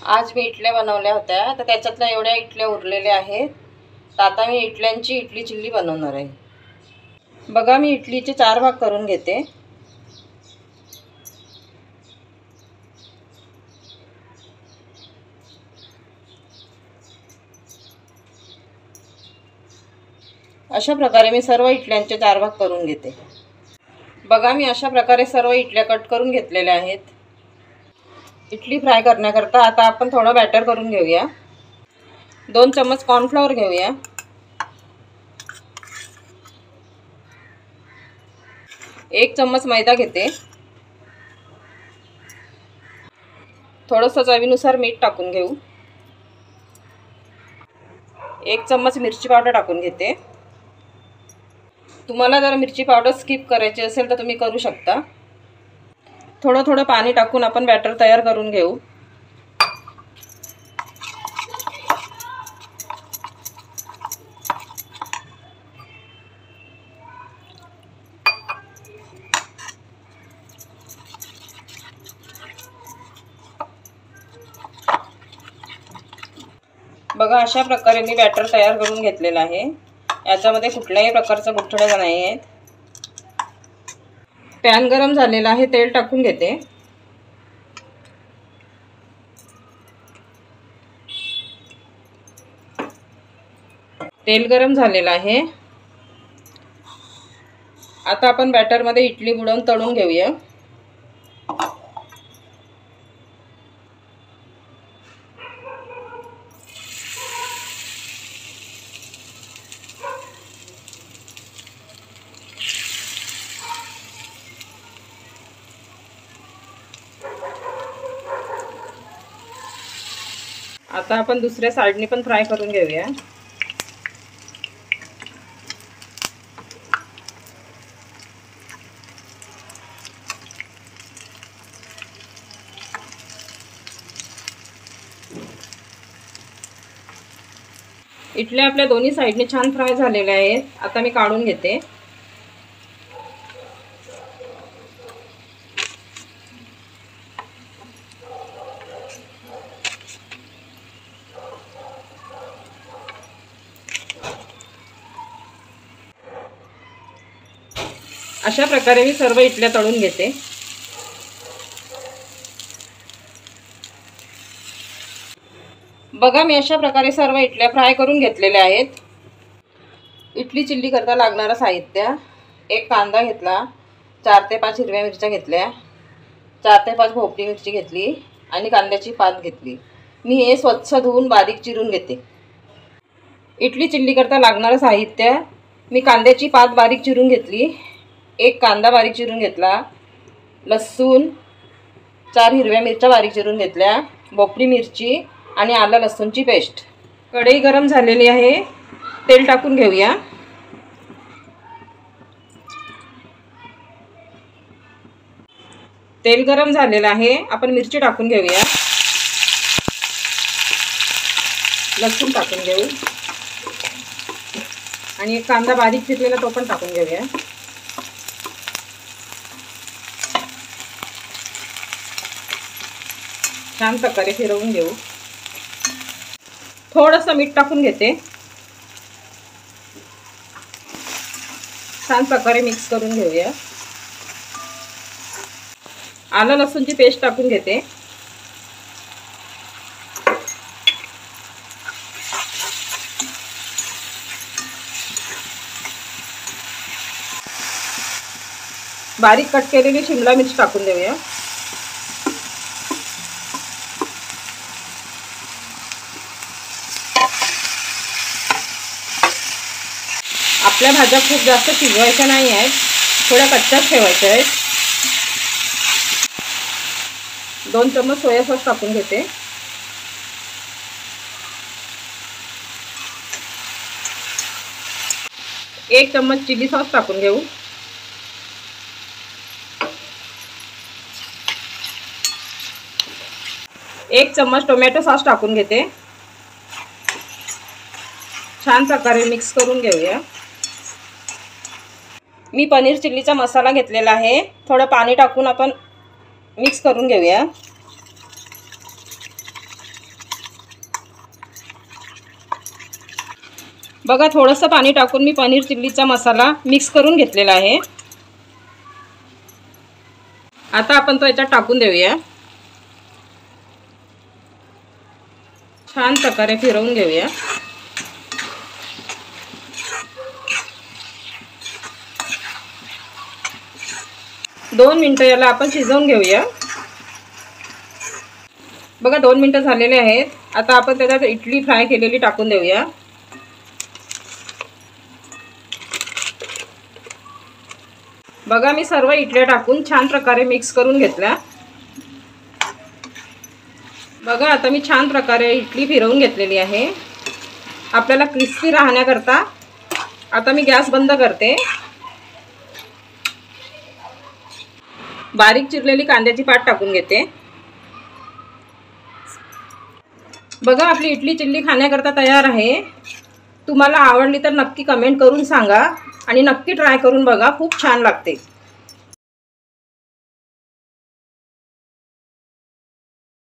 आज मी इडल्या बनवल्या होत्या, तर त्याच्यातल्या एवढ्या इडल्या उरलेल्या आहेत. तर आता मी इडल्यांची इडली चिल्ली बनवणार आहे. बघा, मी इडलीचे 4 भाग करून घेते. अशा प्रकारे मी सर्व इडल्यांचे 4 भाग करून घेते. बघा, मी अशा प्रकारे सर्व इडल्या कट करून घेतलेल्या आहेत. इडली फ्राय करण्याकरता आता आपण थोडं बॅटर करून घेऊया. 2 चम्मच कॉर्नफ्लॉवर घेऊया. 1 चम्मच मैदा घेते. थोडंसं चवीनुसार मीठ टाकून घेऊ. 1 चम्मच मिरची पावडर टाकून घेते. तुम्हाला जर मिरची पावडर स्किप करायची असेल तर तुम्ही करू शकता. थोडं थोडं पाणी टाकून आपण बॅटर तयार करून घेऊ. बघा, अशा प्रकारे मी बॅटर तयार करून घेतलेला आहे. याच्यामध्ये कुठल्याही प्रकारचं गुठळ्या नाही आहेत. पॅन गरम झालेला आहे. तेल टाकून घेते. तेल गरम झालेलं आहे. आता आपण बॅटरमध्ये इडली बुडवून तळून घेऊया. आता आपण दुसऱ्या साइडने पण फ्राय करून घेऊया. इडल्या आपल्या दोन्ही साइडने छान फ्राय झालेल्या आहेत. आता मी काढून घेते. अशा प्रकारे मी सर्व इडल्या तळून घेते. बघा, मी अशा प्रकारे सर्व इडल्या फ्राय करून घेतलेल्या आहेत. इडली चिल्ली करता लागणारं साहित्य: 1 कांदा घेतला, 4 ते 5 हिरव्या मिरच्या घेतल्या, 4 ते 5 भोपळी मिरची घेतली आणि कांद्याची पात घेतली. मी हे स्वच्छ धुवून बारीक चिरून घेते. इडली चिल्ली करता लागणारं साहित्य: मी कांद्याची पात बारीक चिरून घेतली, 1 कांदा बारीक चिरून घेतला, लसूण, 4 हिरव्या मिरच्या बारीक चिरून घेतल्या, भोपळी मिरची आणि आलं लसूणची पेस्ट. कढई गरम झालेली आहे. तेल टाकून घेऊया. तेल गरम झालेलं आहे. आपण मिरची टाकून घेऊया. लसूण टाकून घेऊ आणि 1 कांदा बारीक चिरलेला तो पण टाकून घेऊया. छान प्रकारे फिरवून घेऊ. थोडंसं मीठ टाकून घेते. छान प्रकारे मिक्स करून घेऊया. आलं लसूणची पेस्ट टाकून घेते. बारीक कट केलेली शिमला मिरची टाकून देऊया. आपल्या भाज्या खूप जास्त शिजवायच्या नाही आहेत, थोड्या कच्च्याच ठेवायच्या आहेत. 2 चम्मच सोया सॉस टाकून घेते. एक चम्मच चिली सॉस टाकून घेऊ. एक चम्मच टोमॅटो सॉस टाकून घेते. छान प्रकारे मिक्स करून घेऊया. मी पनीर चिल्लीचा मसाला घेतलेला आहे. थोडं पाणी टाकून आपण मिक्स करून घेऊया. बघा थोडंसं पाणी टाकून मी पनीर चिल्लीचा मसाला मिक्स करून घेतलेला आहे। आता आपण तो याच्यात टाकून देऊया। छान प्रकारे फिरवून घेऊया। दोन मिनिटं याला आपण शिजवून घेऊया। बघा 2 मिनिटं झालेले आहेत। आता आपण त्याच्यात इडली फ्राय केलेली टाकून देऊया। बघा मी सर्व इडल्या टाकून छान प्रकारे मिक्स करून घेतल्या। बघा आता मी छान प्रकारे इडली फिरवून घेतलेली आहे। आपल्याला क्रिस्पी राहण्याकरता आता मी गॅस बंद करते। बारीक चिरलेली कांद्याची पात टाकून घेते। बघा आपली इडली चिल्ली खाण्याकरता तयार आहे। तुम्हाला आवडली तर नक्की कमेंट करून सांगा आणि नक्की ट्राय करून बघा, खूप छान लागते।